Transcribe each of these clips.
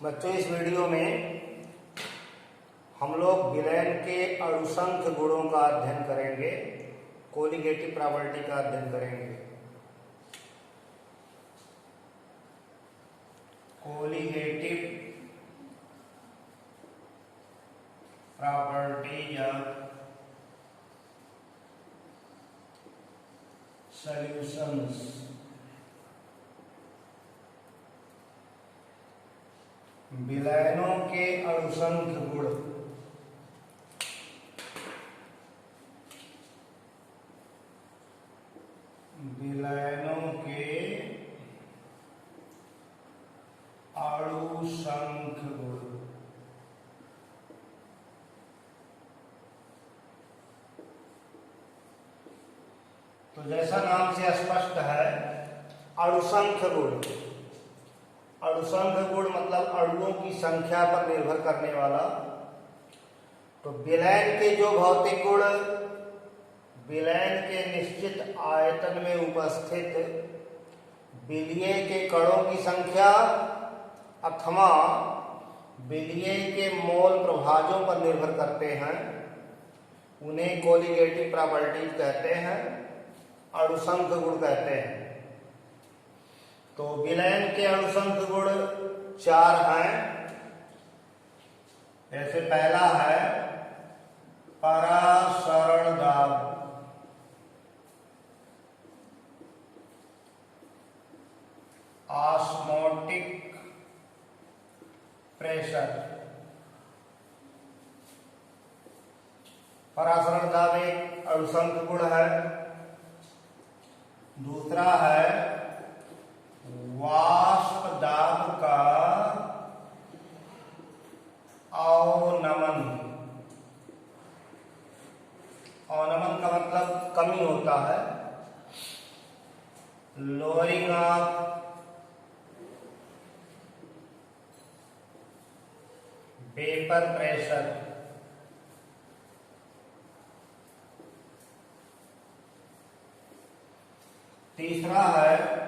बच्चों, इस वीडियो में हम लोग विलयन के अणुसंख्य गुणों का अध्ययन करेंगे, कोलिगेटिव प्रॉपर्टी का अध्ययन करेंगे। कोलिगेटिव प्रॉपर्टी या सॉल्यूशंस। विलयनों के अणुसंख्य गुण। विलयनों के अणुसंख्य गुण। तो जैसा नाम से स्पष्ट है, अणुसंख्य गुण। अणुसंख्य गुण मतलब अणुओं की संख्या पर निर्भर करने वाला। तो विलयन के जो भौतिक गुण विलयन के निश्चित आयतन में उपस्थित विलयी के कणों की संख्या अथवा विलयी के मोल प्रभाजों पर निर्भर करते हैं, उन्हें कोलिगेटिव प्रॉपर्टीज कहते हैं, अणुसंख्य गुण कहते हैं। तो विलयन के अणुसंख्य गुण 4 हैं। जैसे पहला है परासरण दाब, ऑस्मोटिक प्रेशर। परासरण दाब एक अणुसंख्य गुण है। दूसरा है वाष्प दाब का अवनमन। अवनमन का मतलब कमी होता है, लोअरिंग ऑफ वेपर प्रेशर। तीसरा है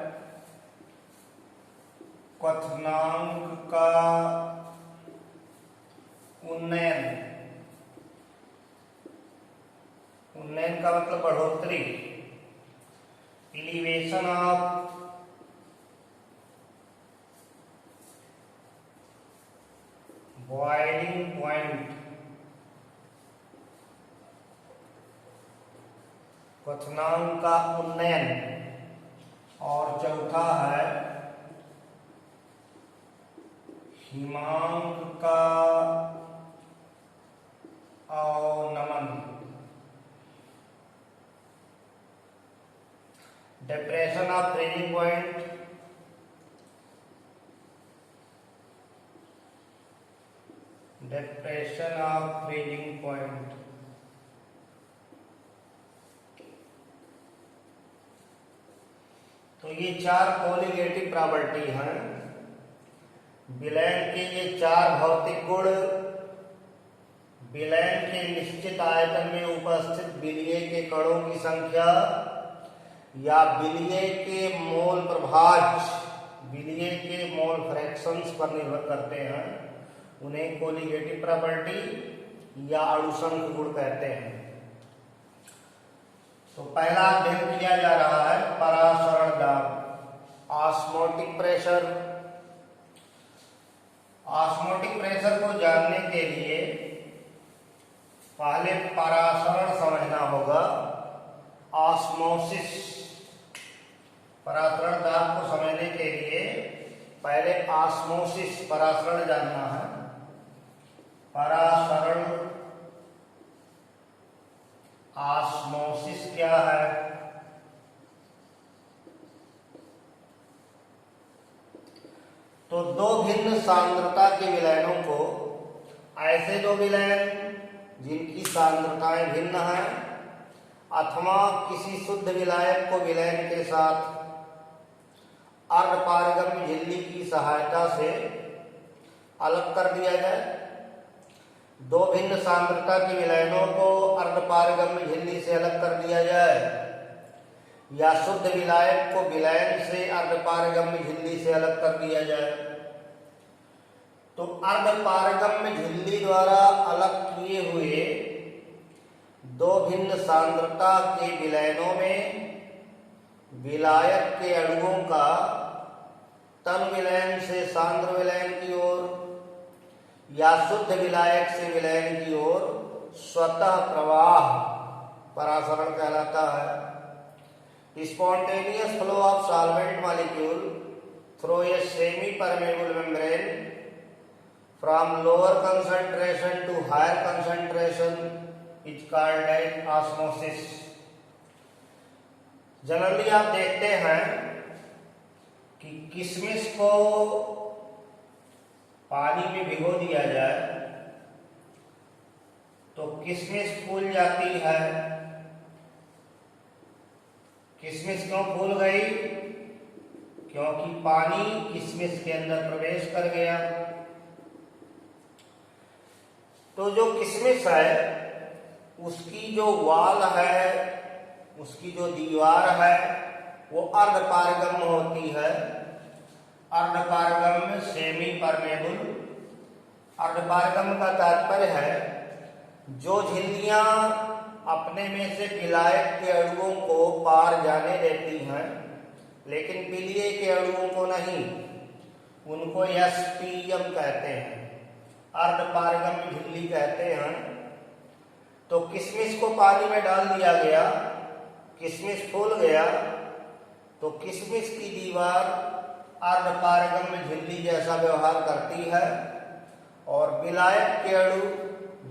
क्वथनांक का उन्नयन। उन्नयन का मतलब बढ़ोतरी, एलिवेशन ऑफ बॉइलिंग पॉइंट। क्वथनांक का उन्नयन। और चौथा है हिमांक का अवनमन, depression of freezing point. Depression of freezing point. तो ये 4 कोलिगेटिव प्रॉपर्टी हैं। विलयन के ये 4 भौतिक गुण विलयन के निश्चित आयतन में उपस्थित विलयी के कणों की संख्या या विलयी के मोल प्रभाज, विलयी के मोल फ्रैक्शंस पर निर्भर करते हैं, उन्हें कोलिगेटिव प्रॉपर्टी या अणुसंख्य गुण कहते हैं। तो पहला अध्ययन किया जा रहा है परासरण दाब, ऑस्मोटिक प्रेशर। ऑस्मोटिक प्रेशर को जानने के लिए पहले परासरण समझना होगा, ऑस्मोसिस। परासरण दाब को समझने के लिए पहले ऑस्मोसिस, परासरण जानना है। परासरण ऑस्मोसिस क्या है? तो दो भिन्न सांद्रता के विलयनों को, ऐसे दो विलयन जिनकी सांद्रताएं भिन्न हैं, अथवा किसी शुद्ध विलायक को विलयन के साथ अर्धपारगम्य झिल्ली की सहायता से अलग कर दिया जाए। दो भिन्न सांद्रता के विलयनों को अर्धपारगम्य झिल्ली से अलग कर दिया जाए, या शुद्ध विलायक को विलयन से अर्धपारगम्य झिल्ली से अलग कर दिया जाए, तो अर्धपारगम्य झिल्ली द्वारा अलग किए हुए दो भिन्न सांद्रता के विलयनों में विलायक के अणुओं का तन विलयन से सांद्र विलयन की ओर या शुद्ध विलायक से विलयन की ओर स्वतः प्रवाह परासरण कहलाता है। Spontaneous flow of solvent molecule through a semi permeable membrane from lower concentration to higher concentration is called as osmosis. Generally आप देखते हैं कि किशमिश को पानी में भिगो दिया जाए तो किशमिश फूल जाती है। किशमिश क्यों फूल गई? क्योंकि पानी किशमिश के अंदर प्रवेश कर गया। तो जो किशमिश है उसकी जो वाल है, उसकी जो दीवार है वो अर्धपारगम्य होती है। अर्धपारगम्य सेमी परमेबल। अर्धपारगम्य का तात्पर्य है जो झिल्लियां अपने में से विलायक के अणुओं को पार जाने देती हैं लेकिन विलीय के अणुओं को नहीं, उनको एसपीएम कहते हैं, अर्धपारगम्य झिल्ली कहते हैं। तो किशमिश को पानी में डाल दिया गया, किशमिश फूल गया, तो किशमिश की दीवार अर्धपारगम्य झिल्ली जैसा व्यवहार करती है और विलायक के अणु,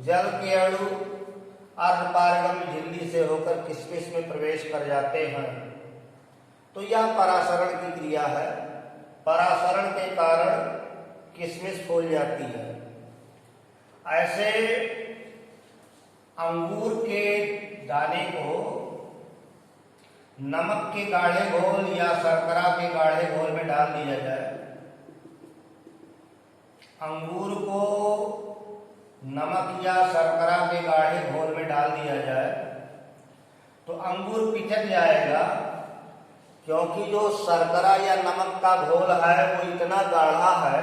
जल के अणु अर्धपारगम्य झिल्ली से होकर किशमिश में प्रवेश कर जाते हैं। तो यह परासरण की क्रिया है। परासरण के कारण किशमिश फूल जाती है। ऐसे अंगूर के दाने को नमक के गाढ़े घोल या शर्करा के गाढ़े घोल में डाल दिया जाए, अंगूर को नमक या शर्करा के गाढ़े घोल में डाल दिया जाए तो अंगूर पिचक जाएगा, क्योंकि जो शर्करा या नमक का घोल है वो इतना गाढ़ा है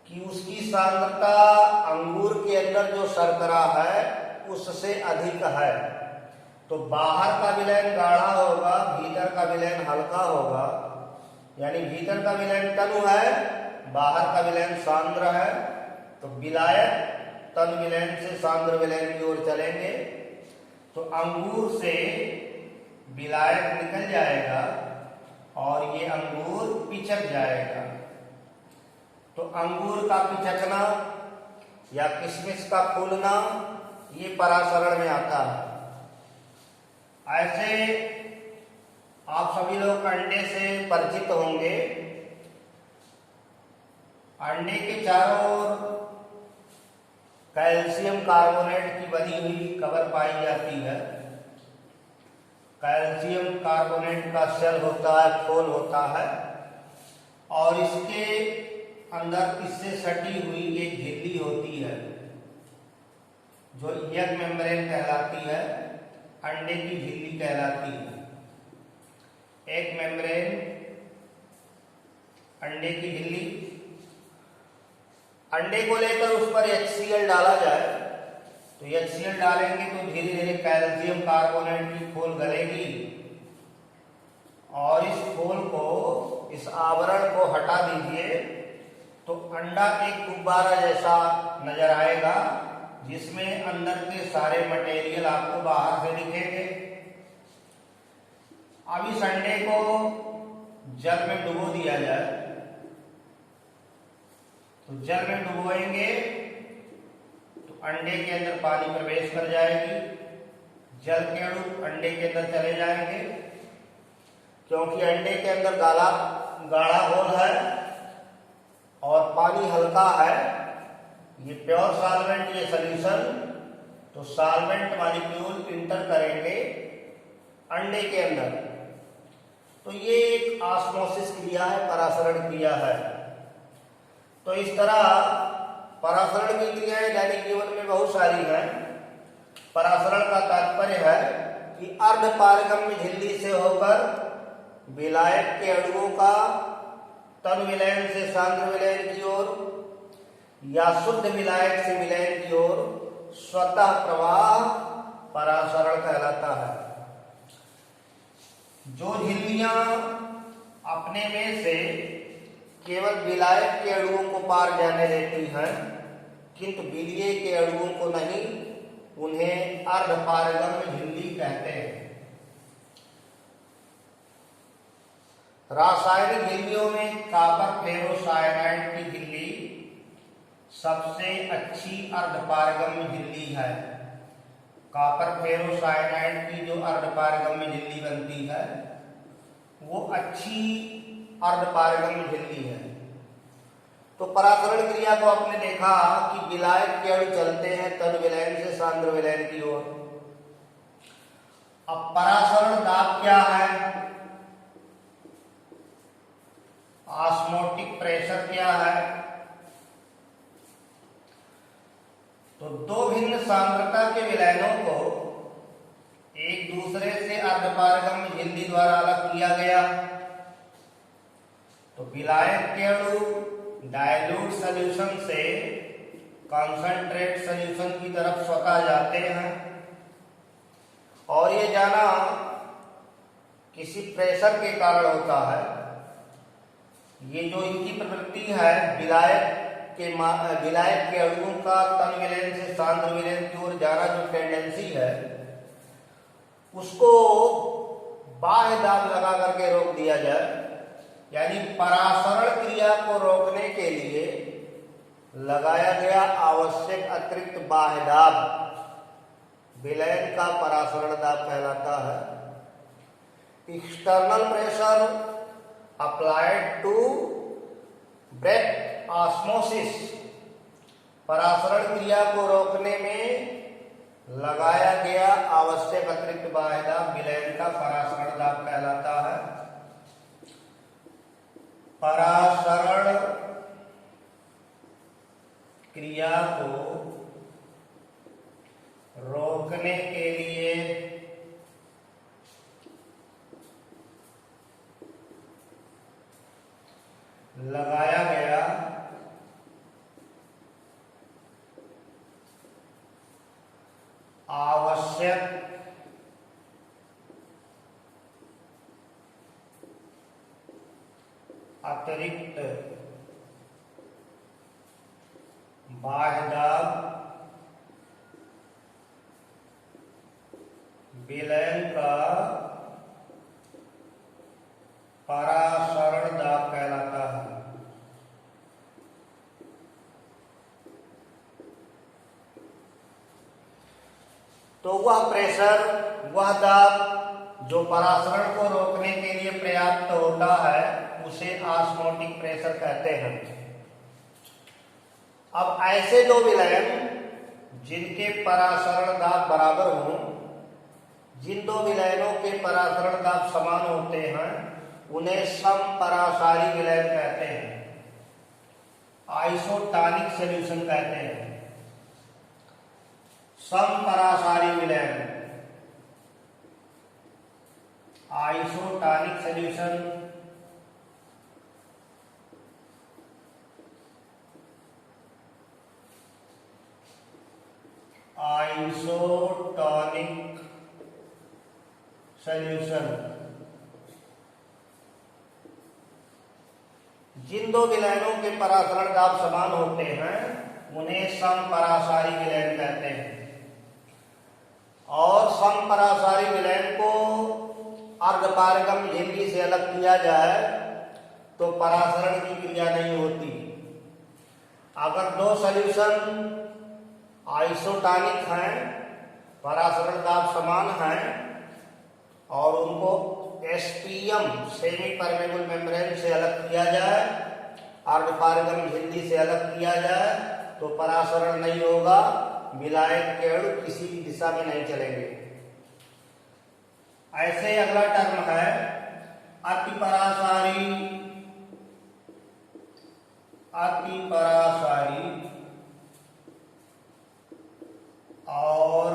कि उसकी सांद्रता अंगूर के अंदर जो शर्करा है उससे अधिक है। तो बाहर का विलयन गाढ़ा होगा, भीतर का विलयन हल्का होगा, यानी भीतर का विलयन तनु है, बाहर का विलयन सांद्र है। तो विलायक तन विलयन से सांद्र विलयन की ओर चलेंगे तो अंगूर से विलायक निकल जाएगा और ये अंगूर पिचक जाएगा। तो अंगूर का पिचकना या किशमिश का फूलना ये परासरण में आता है। ऐसे आप सभी लोग अंडे से परिचित होंगे। अंडे के चारों ओर कैल्शियम कार्बोनेट की बनी हुई कवर पाई जाती है। कैल्शियम कार्बोनेट का सेल होता है, खोल होता है और इसके अंदर इससे सटी हुई एक झिल्ली होती है जो एग मेम्ब्रेन कहलाती है, अंडे की झिल्ली कहलाती है। एग मेम्ब्रेन, अंडे की झिल्ली। अंडे को लेकर उस पर HCl डाला जाए तो HCl डालेंगे तो धीरे धीरे कैल्शियम कार्बोनेट की खोल गलेगी और इस खोल को, इस आवरण को हटा दीजिए तो अंडा एक गुब्बारा जैसा नजर आएगा जिसमें अंदर के सारे मटेरियल आपको बाहर से दिखेंगे। अब इस अंडे को जल में डुबो दिया जाए तो जल में डुबोएंगे तो अंडे के अंदर पानी प्रवेश कर जाएगी, जल के अणु अंडे के अंदर चले जाएंगे। क्योंकि अंडे के अंदर गाढ़ा घोल है और पानी हल्का है, ये प्योर सॉल्वेंट, ये सॉल्यूशन, तो सॉल्वेंट मॉलिक्यूल इंटर करेंगे अंडे के अंदर। तो ये एक ऑस्मोसिस क्रिया है, परासरण क्रिया है। तो इस तरह परासरण की क्रियाएं दैनिक जीवन में बहुत सारी हैं। परासरण का तात्पर्य है कि अर्धपारगम्य झिल्ली से होकर विलायक के अणुओं का तन विलयन से सांद्र विलयन की ओर या शुद्ध विलायक से विलयन की ओर स्वतः प्रवाह परासरण कहलाता है। जो झिल्लियां अपने में से केवल विलायक के अणुओं को पार जाने देती हैं किंतु विलीय के अणुओं को नहीं, उन्हें अर्धपारगम्य झिल्ली कहते हैं। रासायनिक झिल्लियों में कॉपर फेरोसाइनाइड की झिल्ली सबसे अच्छी अर्धपारगम्य झिल्ली है। कॉपर फेरोसाइनाइड की जो अर्धपारगम्य झिल्ली बनती है वो अच्छी अर्धपारगम्य झिल्ली है। तो परासरण क्रिया को आपने देखा कि विलायक के अणु चलते हैं तद विलयन से सांद्र विलयन की ओर। अब परासरण दाब क्या है, ऑस्मोटिक प्रेशर क्या है, तो दो भिन्न सांद्रता के विलयनों को एक दूसरे से अर्धपारगम्य झिल्ली द्वारा अलग किया गया तो विलायक के अणु डाइल्यूट सॉल्यूशन से कॉन्सेंट्रेट सॉल्यूशन की तरफ स्वतः जाते हैं और ये जाना किसी प्रेशर के कारण होता है। ये जो इनकी प्रवृत्ति है विलायक के अणुओं का तन विलयन से सांद्र विलयन की ओर जाना जो टेंडेंसी है उसको बाह्य दाब लगा करके रोक दिया जाए, यानी परासरण क्रिया को रोकने के लिए लगाया गया आवश्यक अतिरिक्त बाह्य दाब विलयन का परासरण दाब कहलाता है। External pressure applied to break osmosis, परासरण क्रिया को रोकने में लगाया गया आवश्यक अतिरिक्त बाह्य दाब विलयन का परासरण दाब कहलाता है। परासरण क्रिया को रोकने के लिए लगाया गया आवश्यक अतिरिक्त बाह्य दाब विलयन का परासरण दाब कहलाता है। तो वह प्रेशर, वह दाब जो परासरण को रोकने के लिए पर्याप्त होता है उसे ऑस्मोटिक प्रेशर कहते हैं। अब ऐसे दो विलयन जिनके परासरण दाब बराबर हों, जिन दो विलयनों के परासरण दाब समान होते हैं उन्हें समपरासारी विलयन कहते हैं, आइसोटॉनिक सॉल्यूशन कहते हैं। समपरासारी विलयन, आइसोटॉनिक सॉल्यूशन आइसोटॉनिक सॉल्यूशन, जिन दो विलयनों के परासरण दाब समान होते हैं उन्हें समपरासारी विलयन कहते हैं। और समपरासारी विलयन को अर्धपारगम्य झिल्ली से अलग किया जाए तो परासरण की क्रिया नहीं होती। अगर दो सॉल्यूशन आइसोटॉनिक हैं, परासरण दाब समान हैं और उनको एसपीएम सेमी परमेबल मेम्ब्रेन से अलग किया जाए, अर्धपारगम्य झिल्ली से अलग किया जाए तो परासरण नहीं होगा, विलायक के अणु किसी भी दिशा में नहीं चलेंगे। ऐसे अगला टर्म है अतिपरासारी, अतिपरासारी और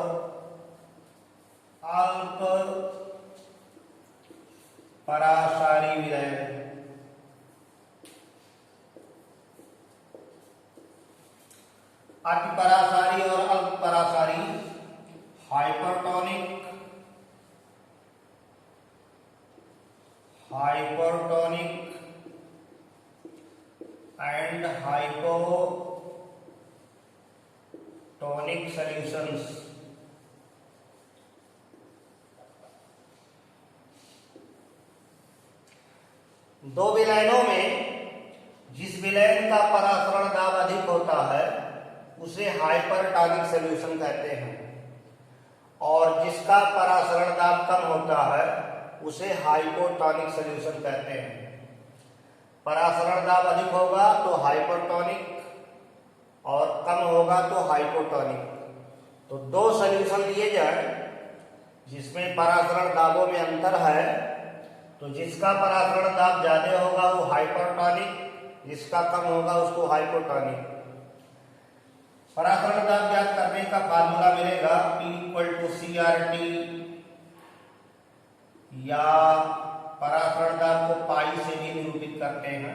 अल्प परासारी विलयन। अति परासारी और अल्प परासारी, हाइपरटोनिक एंड हाइपोटोनिक सॉल्यूशंस। दो विलयनों में जिस विलयन का परासरण दाब अधिक होता है उसे हाइपरटोनिक सॉल्यूशन कहते हैं, और जिसका परासरण दाब कम होता है उसे हाइपोटोनिक सॉल्यूशन कहते हैं। परासरण दाब अधिक होगा तो हाइपरटोनिक और कम होगा तो हाइपोटोनिक। तो दो सॉल्यूशन लिए जाए जिसमें परासरण दाबों में अंतर है, तो जिसका परासरण दाब ज्यादा होगा वो हाइपरटोनिक, जिसका कम होगा उसको हाइपोटोनिक। परासरण दाब ज्ञात करने का फार्मूला मिलेगा P = CRT, या परासरण दाब को पाई से भी निरूपित करते हैं।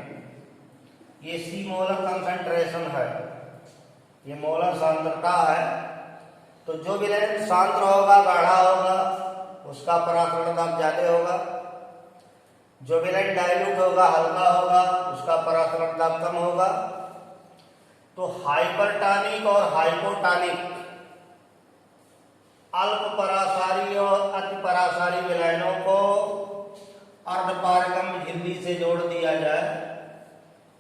ये C मोलर कंसंट्रेशन है, ये मोलर सांद्रता है। तो जो विलयन सांद्र होगा, गाढ़ा होगा, उसका परासरण दाब ज्यादा होगा। जो विलयन डाइल्यूट होगा, हल्का होगा, उसका परासरण दाब कम होगा। तो हाइपरटोनिक और हाइपोटोनिक, अल्प परासारी और अति परासारी विलयनों को अर्धपारगम्य झिल्ली से जोड़ दिया जाए।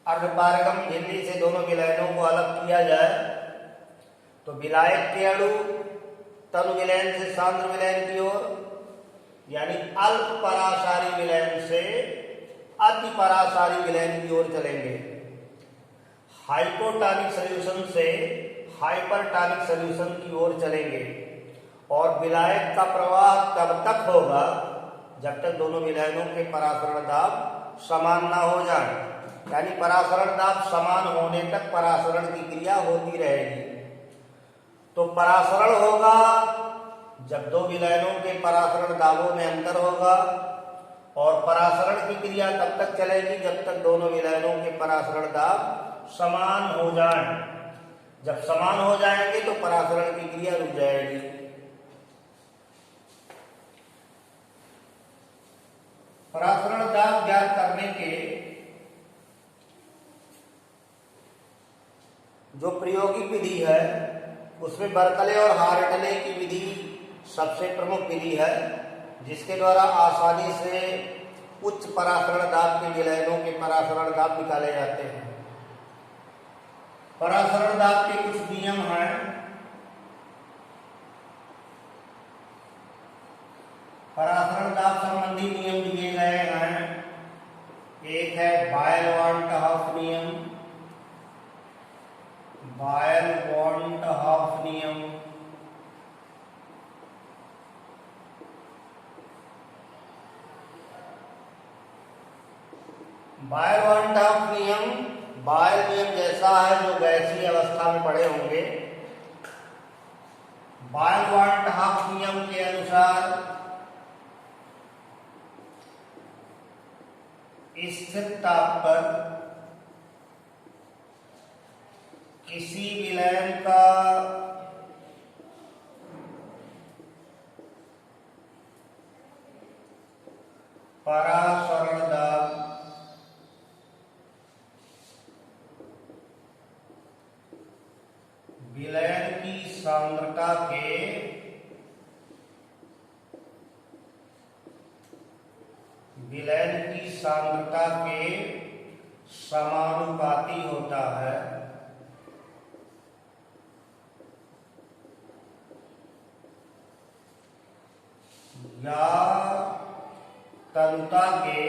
अर्धपारगम्य झिल्ली से दोनों विलयनों को अलग किया जाए तो विलायक के अणु तनु विलयन से सांद्र विलयन की ओर, यानी अल्प परासारी विलयन से अति परासारी विलयन की ओर चलेंगे। हाइपोटोनिक सॉल्यूशन से हाइपरटोनिक सॉल्यूशन की ओर चलेंगे, और विलायक का प्रवाह तब तक होगा जब तक दोनों विलयनों के परासरण दाब समान ना हो जाए। यानी परासरण दाब समान होने तक परासरण की क्रिया होती रहेगी। तो परासरण होगा जब दो विलयनों के परासरण दाबों में अंतर होगा, और परासरण की क्रिया तब तक चलेगी जब तक दोनों विलयनों के परासरण दाब समान हो जाएं। जब समान हो जाएंगे तो परासरण की क्रिया रुक जाएगी। परासरण दाब ज्ञात करने के जो प्रायोगिक विधि है उसमें बर्कले और हार्टले की विधि सबसे प्रमुख विधि है, जिसके द्वारा आसानी से उच्च परासरण दाब के विलयनों के परासरण दाब निकाले जाते हैं। परासरण दाब के कुछ नियम हैं। परासरण दाब संबंधी नियम दिए गए हैं। एक है बायल-वार्नहाफ नियम। बायल-वार्नहाफ नियम, बायल-वार्नहाफ नियम बायल नियम जैसा है जो गैसीय अवस्था में पड़े होंगे। बायल-वार्नहाफ नियम के अनुसार स्थिर ताप पर किसी विलयन का परासरण दाब विलयन की सांद्रता के समानुपाती होता है। या तनुता के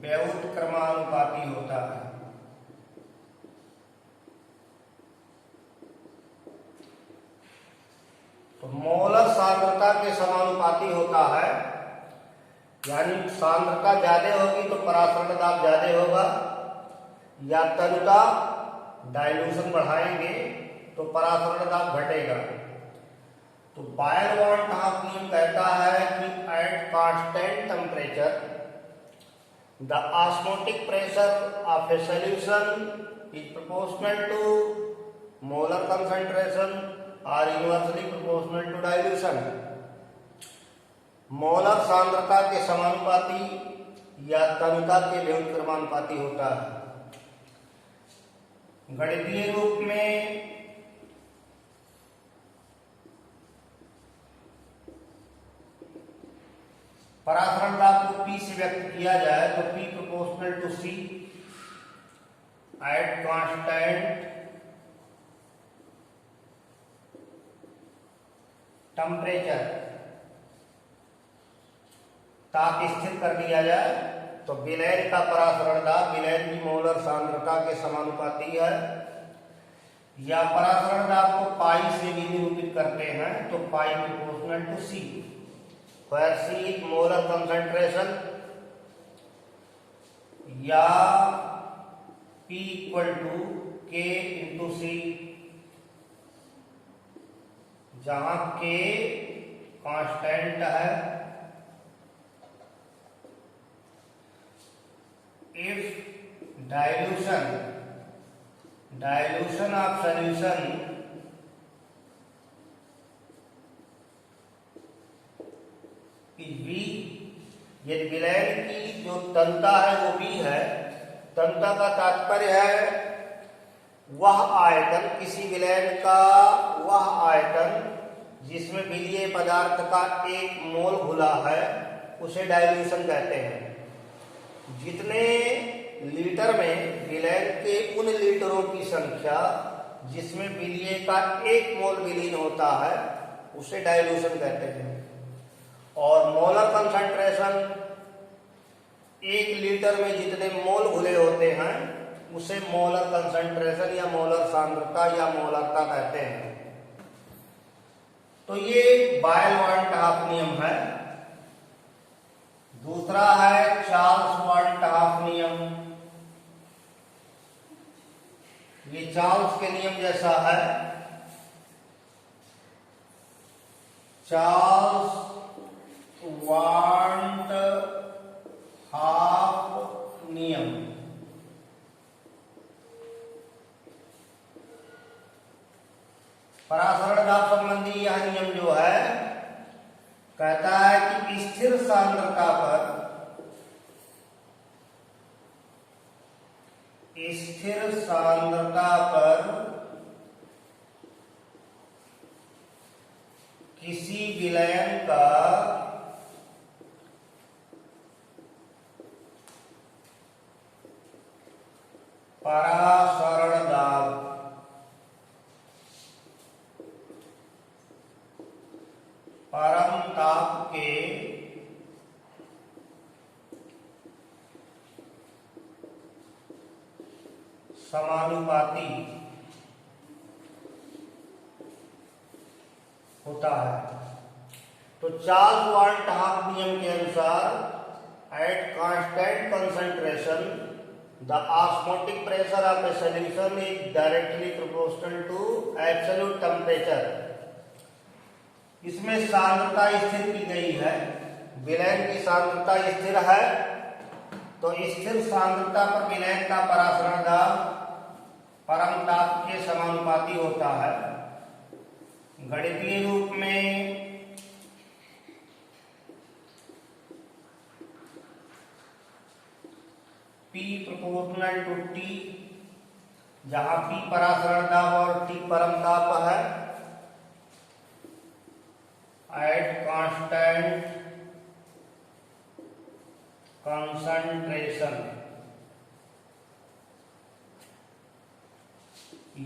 व्युत्क्रमानुपाती होता है। तो मोलर सांद्रता के समानुपाती होता है, यानी सांद्रता ज्यादा होगी तो परासरण दाब ज्यादा होगा, या तनुता डाइल्यूशन बढ़ाएंगे तो परासरण दाब घटेगा। तो बायल-वार्नहाफ नियम कहता है कि at constant temperature the osmotic pressure of a solution is proportional to molar concentration और inversely proportional to dilution. Molar सांद्रता के समानुपाती या तनता के व्युत्क्रमानुपाती होता है। गणितीय रूप में परासरण दाब को P से व्यक्त किया जाए तो P proportional to C at constant temperature. ताप स्थिर कर दिया जाए तो विलयन का परासरण दाब विलयन की मोलर सांद्रता के समानुपाती है, या परासरण दाब को पाई से भी निरूपित करते हैं तो pi proportional to C, where C is molar concentration, या P equal to K into C, जहां K कांस्टेंट है। If dilution of solution V, यदि विलयन की जो तनता है वो V है। तनता का तात्पर्य है वह आयतन, किसी विलयन का वह आयतन जिसमें विलीय पदार्थ का एक मोल घुला है उसे डाइल्यूशन कहते हैं। जितने लीटर में विलयन के उन लीटरों की संख्या जिसमें विलीय का एक मोल विलीन होता है उसे डाइल्यूशन कहते हैं। और मोलर कंसंट्रेशन, एक लीटर में जितने मोल घुले होते हैं उसे मोलर कंसंट्रेशन या मोलर सांद्रता या मोलरता कहते हैं। तो ये बायल-वान-टहाफ नियम है। दूसरा है चार्ल्स-वान-टहाफ नियम। ये चार्ल्स के नियम जैसा है। चार्ल्स वांट हाफ नियम। परासरण दाब संबंधी यह नियम जो है कहता है कि स्थिर सांद्रता पर किसी विलयन का परासरण दाब परम ताप के समानुपाती होता है। तो चार्ल्स-वान-टहाफ नियम के अनुसार at constant concentration the osmotic pressure of a solution is directly proportional to absolute temperature। इसमें सांद्रता स्थिर की गई है। विलयन की सांद्रता स्थिर है तो स्थिर सांद्रता पर विलयन का परासरण दाब परम ताप के समानुपाती होता है। गणितीय रूप में P प्रोपोर्शनल टू T, जहां P परासरण दाब और T परम ताप है, एट कांस्टेंट कंसंट्रेशन,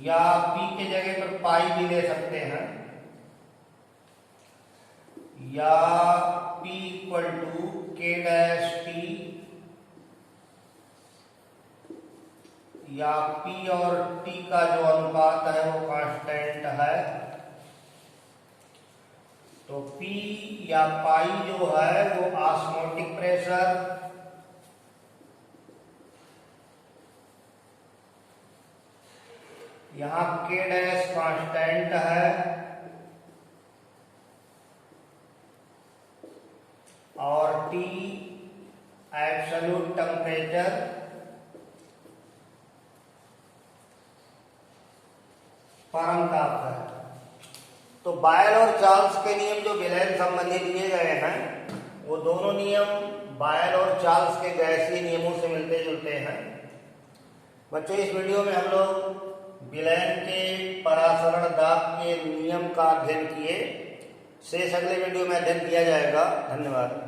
या P के जगह पर पाई भी ले सकते हैं, या P equal to K dash T, या P और T का जो अनुपात है वो कांस्टेंट है। तो P या पाई जो है वो ऑस्मोटिक प्रेशर, यहाँ K डैश कांस्टेंट है, और T एब्सोल्यूट टेम्परेचर परम ताप है। तो बायल और चार्ल्स के नियम जो विलयन संबंधी दिए गए हैं वो दोनों नियम बायल और चार्ल्स के गैसीय नियमों से मिलते जुलते हैं। बच्चों, इस वीडियो में हम लोग विलयन के परासरण दाब के नियम का अध्ययन किए। शेष अगले वीडियो में अध्ययन किया जाएगा। धन्यवाद।